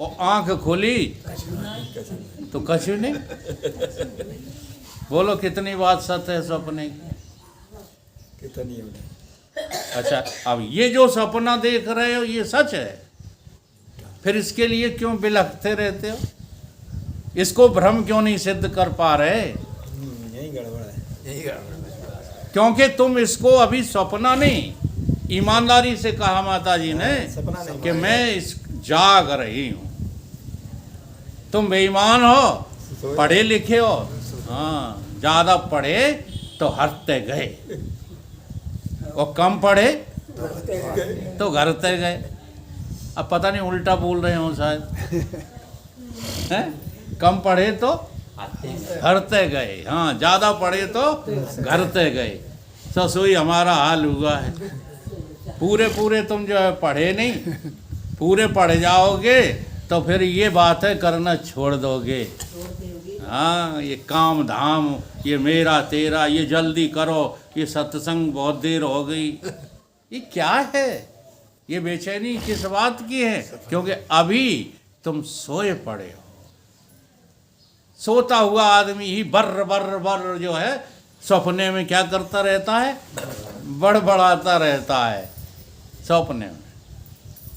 और आंख खोली तो कछु नहीं। बोलो कितनी बात सत्य है सपने की? कितनी? अच्छा, अब ये जो सपना देख रहे हो ये सच है, फिर इसके लिए क्यों बिलखते रहते हो? इसको भ्रम क्यों नहीं सिद्ध कर पा रहे? यही गड़बड़ है, यही गड़बड़ है। क्योंकि तुम इसको अभी सपना नहीं, ईमानदारी से कहा माता जी ने कि मैं इस जाग रही हूं। तुम बेईमान हो, पढ़े लिखे हो, हाँ, ज्यादा पढ़े तो हटते गए और कम पढ़े तो घरते गए। अब पता नहीं उल्टा बोल रहे हो शायद, हैं? कम पढ़े तो घरते गए, हाँ, ज्यादा पढ़े तो घरते गए। तो सोई हमारा हाल हुआ है। पूरे पूरे तुम जो है पढ़े नहीं, पूरे पढ़ जाओगे तो फिर ये बात है करना छोड़ दोगे। हाँ, ये काम धाम, ये मेरा तेरा, ये जल्दी करो, ये सत्संग बहुत देर हो गई, ये क्या है? ये बेचैनी किस बात की है? क्योंकि अभी तुम सोए पड़े हो। सोता हुआ आदमी ही बर बर बर जो है सपने में क्या करता रहता है? बड़बड़ाता रहता है सपने में।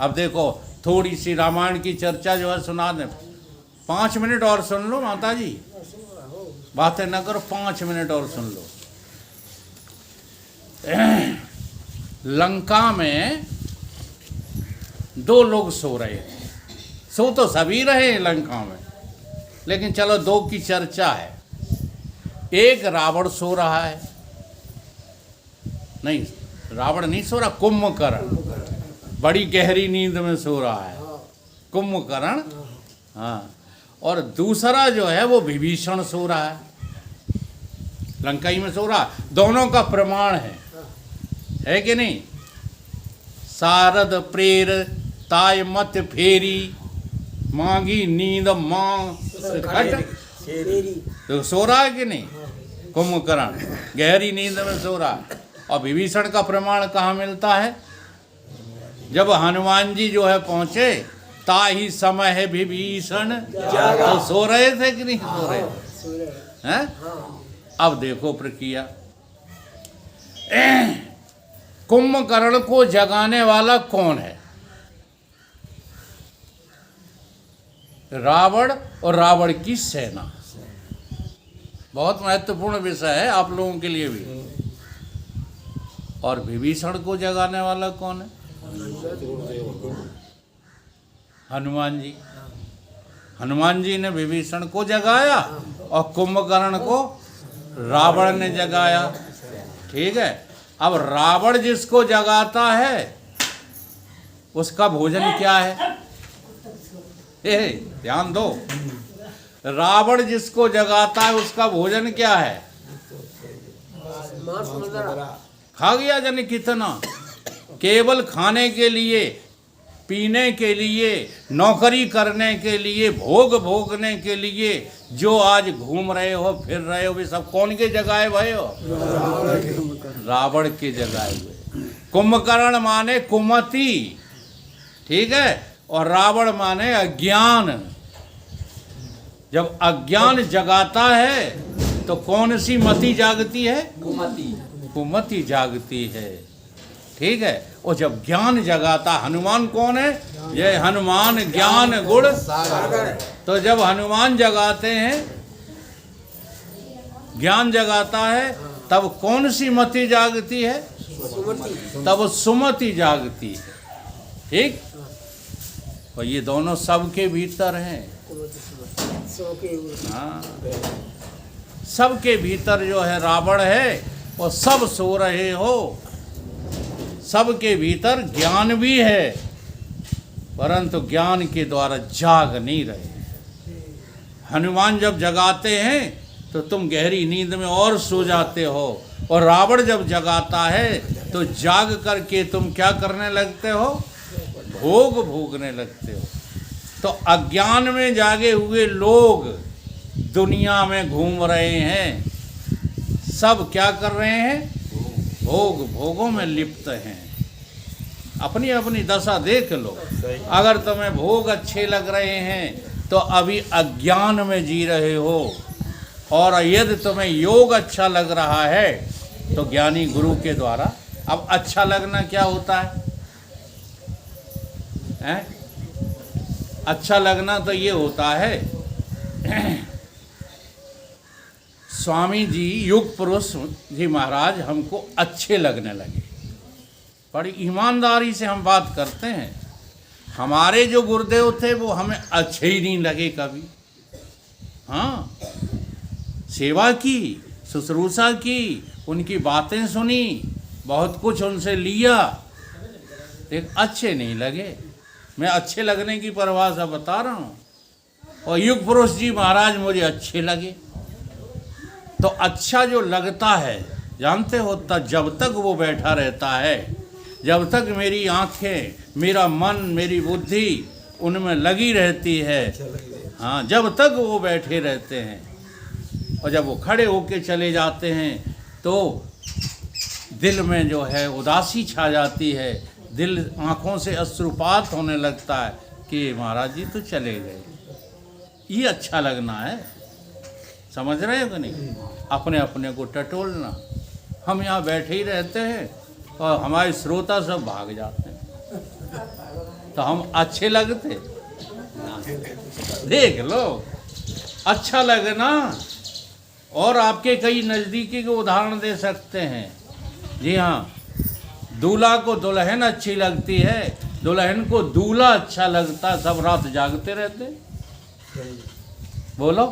अब देखो, थोड़ी सी रामायण की चर्चा जो है सुना दें। 5 मिनट और सुन लो माता जी, बातें न करो, 5 मिनट और सुन लो। लंका में 2 लोग सो रहे थे। सो तो सभी रहे लंका में, लेकिन चलो 2 की चर्चा है। एक रावण सो रहा है, नहीं रावण नहीं सो रहा, कुंभकर्ण बड़ी गहरी नींद में सो रहा है, कुंभकर्ण, हाँ। और दूसरा जो है वो विभीषण सो रहा है, लंकाई में सो रहा। दोनों का प्रमाण है कि नहीं? सारद प्रेर ताय मत फेरी, मांगी नींद मांग खट। तो सो रहा है कि नहीं? कुंभकर्ण गहरी नींद में सो रहा है। और विभीषण का प्रमाण कहाँ मिलता है? जब हनुमान जी जो है पहुंचे, ता ही समय है विभीषण, तो सो रहे थे कि नहीं सो रहे थे? हैं? अब देखो प्रक्रिया, कुंभकर्ण को जगाने वाला कौन है? रावण और रावण की सेना। बहुत महत्वपूर्ण विषय है आप लोगों के लिए भी। और विभीषण को जगाने वाला कौन है? हनुमान जी। हनुमान जी ने विभीषण को जगाया और कुंभकर्ण को रावण ने जगाया। ठीक है, अब रावण जिसको जगाता है उसका भोजन क्या है? ध्यान दो, रावण जिसको जगाता है उसका भोजन क्या है? खा गया जाने कितना, केवल खाने के लिए, पीने के लिए, नौकरी करने के लिए, भोग भोगने के लिए जो आज घूम रहे हो, फिर रहे हो, वे सब कौन के जगाए भय हो? रावण के जगाए हुए। कुंभकर्ण माने कुमति, ठीक है, और रावण माने अज्ञान। जब अज्ञान जगाता है तो कौन सी मति जागती है? कुमति जागती है। ठीक है, और जब ज्ञान जगाता, हनुमान कौन है? ये हनुमान ज्ञान गुण सागर। तो जब हनुमान जगाते हैं, ज्ञान जगाता है, तब कौन सी मति जागती है? तब सुमति जागती है। ठीक, और ये दोनों सबके भीतर हैं। हाँ, सबके भीतर जो है रावण है, और सब सो रहे हो। सबके भीतर ज्ञान भी है, परंतु ज्ञान के द्वारा जाग नहीं रहे। हनुमान जब जगाते हैं तो तुम गहरी नींद में और सो जाते हो, और रावण जब जगाता है तो जाग करके तुम क्या करने लगते हो? भोग भोगने लगते हो। तो अज्ञान में जागे हुए लोग दुनिया में घूम रहे हैं, सब क्या कर रहे हैं? भोग भोगों में लिप्त हैं। अपनी अपनी दशा देख लो। अगर तुम्हें भोग अच्छे लग रहे हैं तो अभी अज्ञान में जी रहे हो, और यदि तुम्हें योग अच्छा लग रहा है तो ज्ञानी गुरु के द्वारा। अब अच्छा लगना क्या होता है? अच्छा लगना तो ये होता है स्वामी जी युग पुरुष जी महाराज हमको अच्छे लगने लगे। बड़ी ईमानदारी से हम बात करते हैं। हमारे जो गुरुदेव थे वो हमें अच्छे ही नहीं लगे कभी। हाँ, सेवा की, शुश्रूषा की, उनकी बातें सुनी, बहुत कुछ उनसे लिया, लेकिन अच्छे नहीं लगे। मैं अच्छे लगने की परिभाषा बता रहा हूँ। और युग पुरुष जी महाराज मुझे अच्छे लगे। तो अच्छा जो लगता है, जानते हो, जब तक वो बैठा रहता है, जब तक मेरी आंखें, मेरा मन, मेरी बुद्धि उनमें लगी रहती है, हाँ, जब तक वो बैठे रहते हैं। और जब वो खड़े होके चले जाते हैं तो दिल में जो है उदासी छा जाती है, दिल, आँखों से अश्रुपात होने लगता है कि महाराज जी तो चले गए। ये अच्छा लगना है, समझ रहे हो कि नहीं? अपने अपने को टटोलना। हम यहाँ बैठे ही रहते हैं और हमारे श्रोता सब भाग जाते हैं, तो हम अच्छे लगते? देख लो, अच्छा लगना। और आपके कई नज़दीकी के उदाहरण दे सकते हैं। जी हाँ, दूल्हा को दुल्हन अच्छी लगती है, दुल्हन को दूल्हा अच्छा लगता, सब रात जागते रहते। बोलो,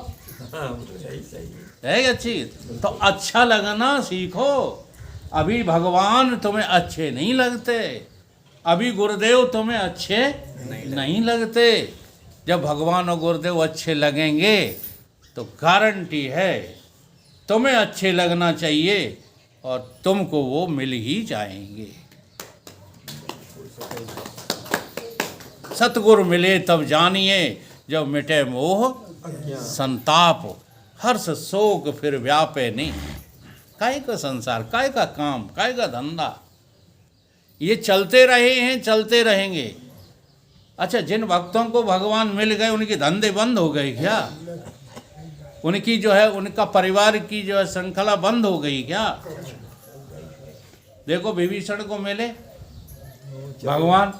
है अच्छी? तो अच्छा लगना सीखो। अभी भगवान तुम्हें अच्छे नहीं लगते, अभी गुरुदेव तुम्हें अच्छे नहीं लगते। जब भगवान और गुरुदेव अच्छे लगेंगे तो गारंटी है तुम्हें अच्छे लगना चाहिए और तुमको वो मिल ही जाएंगे। सतगुरु मिले तब जानिए, जब मिटे मोह संताप, हर्ष शोक फिर व्यापे नहीं। काय का संसार, काय का काम, काय का धंधा, ये चलते रहे हैं, चलते रहेंगे। अच्छा, जिन भक्तों को भगवान मिल गए उनके धंधे बंद हो गए क्या? उनकी जो है, उनका परिवार की जो है श्रृंखला बंद हो गई क्या? देखो, विभीषण को मिले भगवान,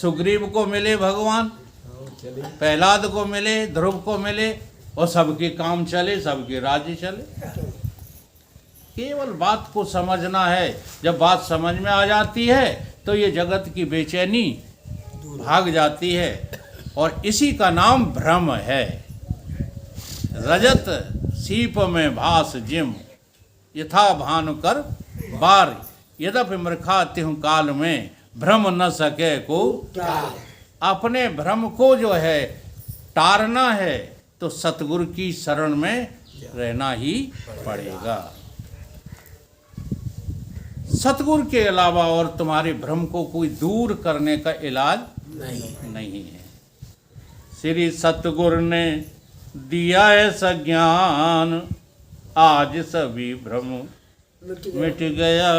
सुग्रीव को मिले भगवान, प्रहलाद को मिले, ध्रुव को मिले, और सबके काम चले, सबके राज्य चले। केवल बात को समझना है। जब बात समझ में आ जाती है तो ये जगत की बेचैनी भाग जाती है, और इसी का नाम भ्रम है। रजत सीप में भास जिम, यथा भानु कर बार, यद्यपि मृखा तिहु काल में, भ्रम न सके को। अपने भ्रम को जो है टारना है तो सतगुरु की शरण में रहना ही पड़ेगा। सतगुरु के अलावा और तुम्हारे भ्रम को कोई दूर करने का इलाज नहीं है। श्री सतगुरु ने दिया ऐसा ज्ञान, आज सभी भ्रम मिट गया।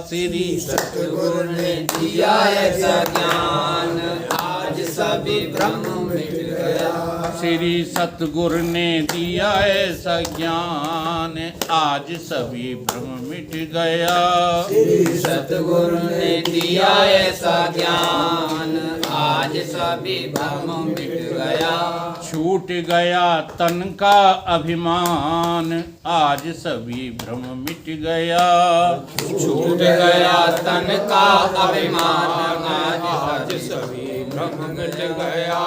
श्री सतगुरु ने दिया ऐसा ज्ञान, आज सभी भ्रम मिट गया। श्री सतगुरु ने दिया ऐसा ज्ञान, आज सभी भ्रम मिट गया। श्री सतगुरु ने दिया ऐसा ज्ञान, आज सभी भ्रम मिट गया। छूट गया तन का अभिमान, आज सभी भ्रम मिट गया। छूट गया तन का अभिमान, आज सभी भ्रम मिट गया।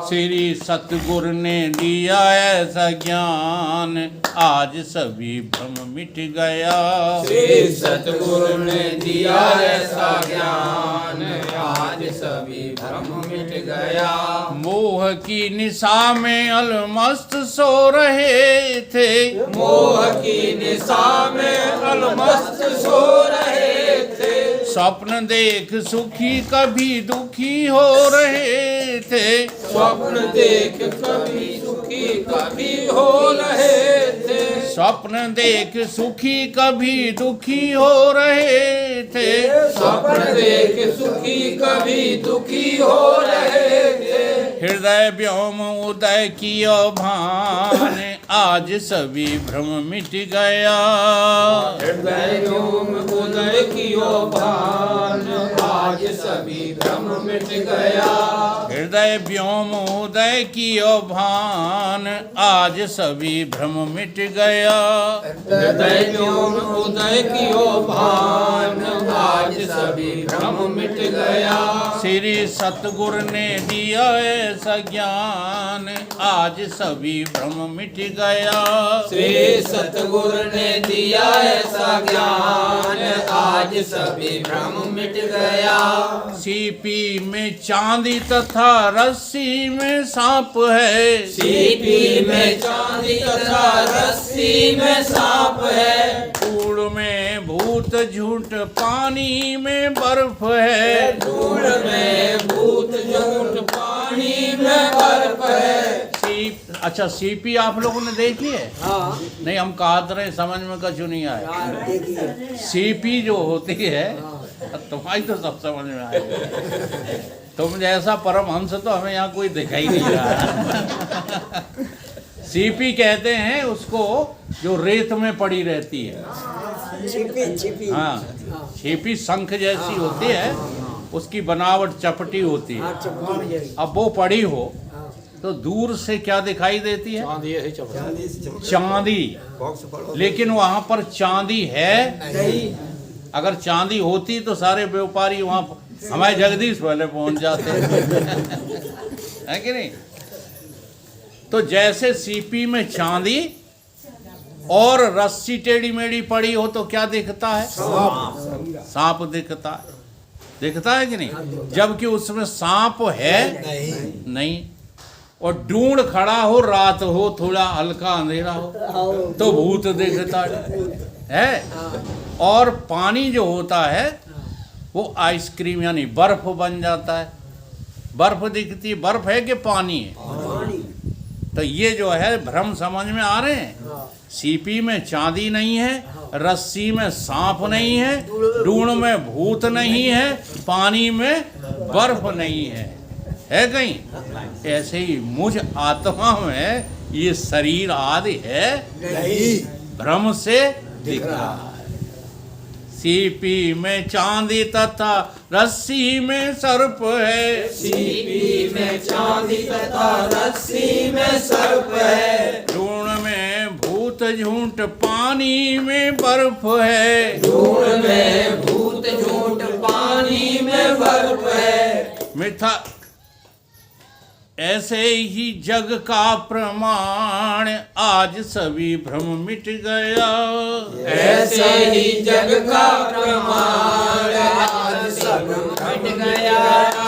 श्री सतगुरु ने दिया ऐसा ज्ञान, आज सभी भ्रम मिट गया। श्री सतगुरु ने दिया ऐसा ज्ञान, आज सभी भ्रम मिट गया। मोह की निशा में अलमस्त सो रहे थे, मोह की निशा में अलमस्त सो रहे थे। स्वप्न देख सुखी कभी दुखी हो रहे थे। स्वप्न देख कभी सुखी कभी हो रहे थे। स्वप्न देख सुखी कभी दुखी हो रहे थे, स्वप्न देख सुखी कभी दुखी हो रहे थे। हृदय व्योम उदय कियो भान, आज सभी भ्रम मिट गया। हृदय व्योम उदय कियो भान, आज सभी भ्रम मिट गया। हृदय व्योम उदय कियो भान, आज सभी भ्रम मिट गया। हृदय व्योम उदय कियो भान, आज सभी भ्रम मिट गया। श्री सतगुरु ने दिया ऐसा ज्ञान, आज सभी भ्रम मिट गया। श्री सतगुरु ने दिया ऐसा ज्ञान, आज सभी भ्रम मिट गया। सीपी में चांदी तथा रस्सी में सांप है, सीपी में चांदी तथा रस्सी में सांप है। कूड़ में भूत झूठ पानी में बर्फ है, धूल में भूत झूठ पानी में बर्फ है। अच्छा सीपी आप लोगों ने देखी है? हाँ नहीं, हम कहते रहे समझ में कछु नहीं आया। यार देखिए सीपी जो होती है तुम्हारी तो सब समझ में आएगी। तुम जैसा परमहंस तो हमें यहाँ कोई दिखाई नहीं रहा। सीपी कहते हैं उसको जो रेत में पड़ी रहती है। छिपी छिपी हाँ, सीपी शंख जैसी होती है, उसकी बनावट चपटी होती है। हाँ चप्पल जैसी अब वो पड़ी हो तो दूर से क्या दिखाई देती है? चांदी। लेकिन वहां पर चांदी है नहीं। अगर चांदी होती तो सारे व्यापारी वहां हमारे जगदीश वाले पहुंच जाते है कि नहीं? तो जैसे सीपी में चांदी और रस्सी टेढ़ी मेढ़ी पड़ी हो तो क्या दिखता है? सांप दिखता है। दिखता है कि नहीं? जबकि उसमें सांप है नहीं। और ढूंढ खड़ा हो, रात हो, थोड़ा हल्का अंधेरा हो तो भूत दिखता है। और पानी जो होता है वो आइसक्रीम यानी बर्फ बन जाता है। बर्फ दिखती है, बर्फ है कि पानी है? तो ये जो है भ्रम समझ में आ रहे हैं। सीपी में चांदी नहीं है, रस्सी में सांप नहीं है, ढूंढ में भूत नहीं है, पानी में बर्फ नहीं है कहीं? ऐसे ही मुझ आत्मा में ये शरीर आदि है नहीं, भ्रम से दिख रहा है। सीपी में चांदी तथा रस्सी में सर्प है, सीपी में चांदी तथा रस्सी में सर्प है। ढूंढ में भूत झूठ पानी में बर्फ है, धूल में भूत झूठ पानी में बर्फ है। मिथा ऐसे ही जग का प्रमाण, आज सभी भ्रम मिट गया। ऐसे ही जग का प्रमाण, आज सब मिट गया।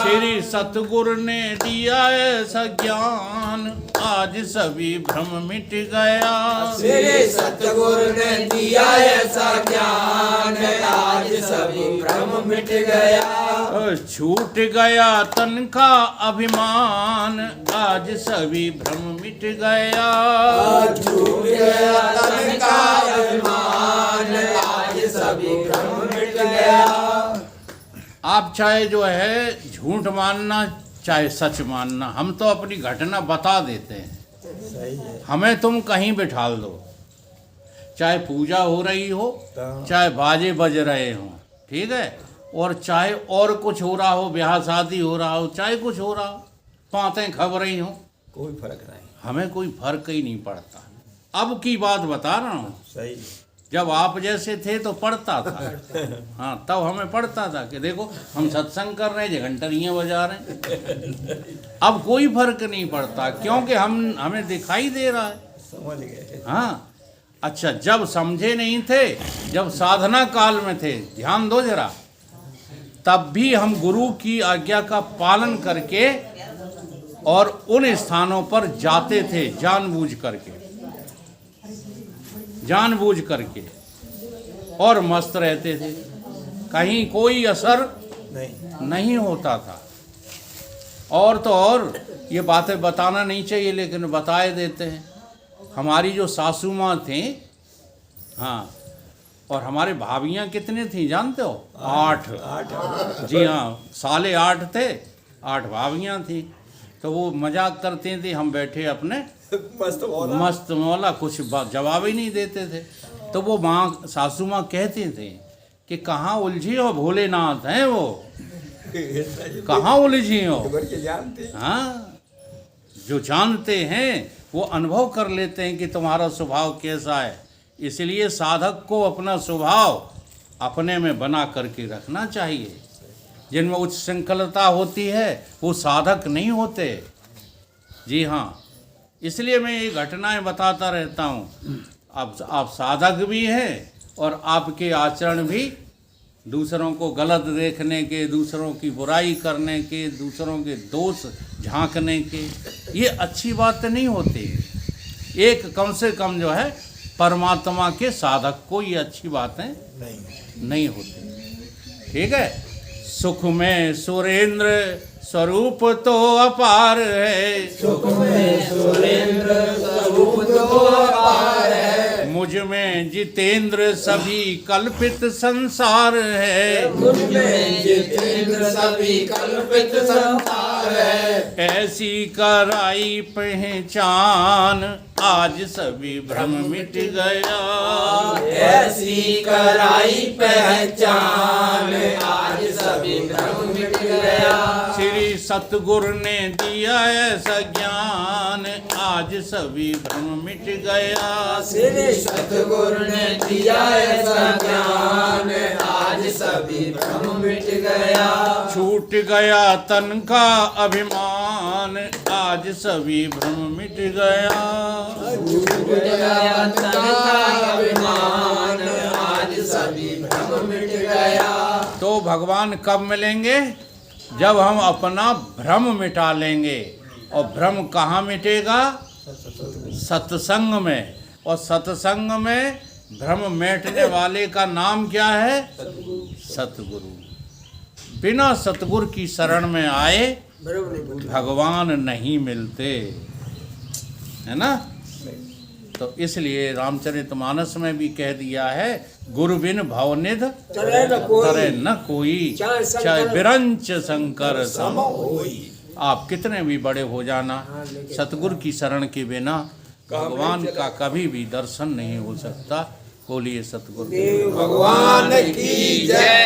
श्री सतगुरु ने दिया ऐसा ज्ञान, आज सभी भ्रम मिट गया। श्री सतगुरु ने दिया ऐसा ज्ञान, आज सभी भ्रम मिट गया। छूट गया तन का अभिमान, आज सभी भ्रम मिट गया। छूट गया तन का अभिमान, आज सभी भ्रम मिट गया। आप चाहे जो है झूठ मानना चाहे सच मानना, हम तो अपनी घटना बता देते हैं। हमें तुम कहीं बिठा दो, चाहे पूजा हो रही हो, चाहे बाजे बज रहे हो, ठीक है, और चाहे और कुछ हो रहा हो, ब्याह शादी हो रहा हो, चाहे कुछ हो रहा हो, बातें खबर रही हो, कोई फर्क नहीं। हमें कोई फर्क ही नहीं पड़ता। अब की बात बता रहा हूँ, सही। जब आप जैसे थे तो पढ़ता था। हाँ, तब हमें पढ़ता था कि देखो हम सत्संग कर रहे हैं, घंटरियाँ बजा रहे हैं। अब कोई फर्क नहीं पड़ता क्योंकि हमें दिखाई दे रहा है। समझ गए। हाँ, अच्छा, जब समझे नहीं थे, जब साधना काल में थे, ध्यान दो जरा, तब भी हम गुरु की आज्ञा का पालन करके और उन स्थानों पर जाते थे जानबूझ करके और मस्त रहते थे। कहीं कोई असर नहीं होता था। और तो और ये बातें बताना नहीं चाहिए लेकिन बताए देते हैं। हमारी जो सासू माँ थी, हाँ, और हमारे भाभियाँ कितने थी जानते हो? 8। 8 जी हाँ, 8.5 थे, 8 भाभियाँ थी। तो वो मजाक करती थी, हम बैठे अपने मस्त बोला। मस्त मौला, कुछ जवाब ही नहीं देते थे। तो वो माँ, सासू माँ कहती थी कि कहाँ उलझी हो भोलेनाथ हैं वो, कहाँ उलझी हो? खबर के जानते। हाँ, जो जानते हैं वो अनुभव कर लेते हैं कि तुम्हारा स्वभाव कैसा है। इसलिए साधक को अपना स्वभाव अपने में बना करके रखना चाहिए। जिनमें उच्च श्रृंखलता होती है वो साधक नहीं होते। जी हाँ, इसलिए मैं ये घटनाएं बताता रहता हूँ। आप साधक भी हैं और आपके आचरण भी दूसरों को गलत देखने के, दूसरों की बुराई करने के, दूसरों के दोष झांकने के, ये अच्छी बात नहीं होती। एक कम से कम जो है परमात्मा के साधक को ये अच्छी बातें नहीं होती। ठीक है। सुख में सुरेंद्र स्वरूप तो अपार है, सुख में सुरेंद्र स्वरूप तो अपार है। मुझ में जितेंद्र सभी कल्पित संसार है, मुझ में जितेंद्र सभी कल्पित संसार है। ऐसी कराई पहचान आज सभी भ्रम मिट गया, ऐसी कराई पहचान आज सभी भ्रम मिट गया। श्री सतगुरु ने दिया ऐसा ज्ञान आज सभी भ्रम मिट गया। श्री सतगुरु ने दिया ऐसा ज्ञान आज सभी भ्रम मिट गया। छूट गया तन का अभिमान आज सभी भ्रम मिट गया। छूट गया तन का अभिमान आज सभी भ्रम मिट गया। तो भगवान कब मिलेंगे? जब हम अपना भ्रम मिटा लेंगे। और भ्रम कहाँ मिटेगा? सत्संग में। और सत्संग में भ्रम मिटने वाले का नाम क्या है? सतगुरु। बिना सतगुरु की शरण में आए भगवान नहीं मिलते, है ना? तो इसलिए रामचरितमानस में भी कह दिया है, गुरु बिन भवनिध तरे न कोई, चाहे बिरंच शंकर सम। आप कितने भी बड़े हो जाना, सतगुरु की शरण के बिना भगवान का कभी भी दर्शन नहीं हो सकता। बोलिए सतगुरु भगवान की जय।